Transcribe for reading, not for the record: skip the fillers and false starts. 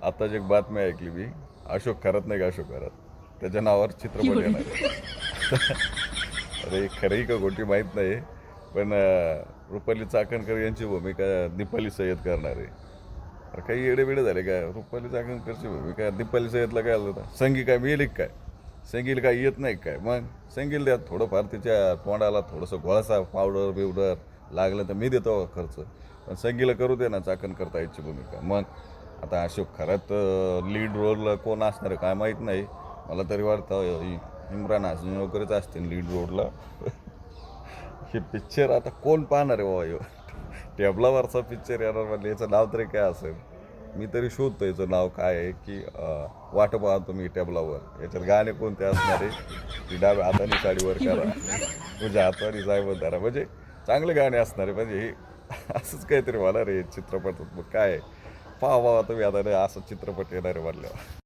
आताच एक बातमी ऐकली मी. अशोक खरात नाही का, अशोक खरात, त्याच्या नावावर चित्रपट येणार आहे. अरे खरंही का खोटी माहीत नाही, पण रुपाली चाकणकर यांची भूमिका दीपाली सय्यद करणार आहे. अरे काही येडेबिडे झाले काय, रुपाली चाकणकरची भूमिका दीपाली सय्यदला काय आलं होतं? संगी काय मिळेल काय? संगीला काय येत नाही काय? मग संगीला द्या थोडंफार, तिच्या तोंडाला थोडंसं घोळसा पावडर बिवडर लागलं तर मी देतो खर्च, पण संगीला करू दे ना चाकणकर ताईची भूमिका. मग आता अशोक खरात लीड रोलला कोण असणार आहे काय माहीत नाही. मला तरी वाटतं इम्रान हासमी वगैरेच असतील लीड रोलला. हे पिक्चर आता कोण पाहणार आहे बाबा? ह्यो टेबलावरचा पिक्चर येणार म्हणजे याचं नाव तरी काय असेल? मी तरी शोधतो याचं नाव काय आहे, की वाट पाहतो मी टेबलावर. याच्यात गाणे कोणते असणार आहे? की डाव्या हाताने साडीवर करा, तुझ्या हाताने सायबर धरा, म्हणजे चांगले गाणे असणार आहे. म्हणजे हे असंच काहीतरी होणार आहे चित्रपटात. मग काय पाहा तुम्ही आता असं चित्रपट येणार आहे म्हणल्यावर.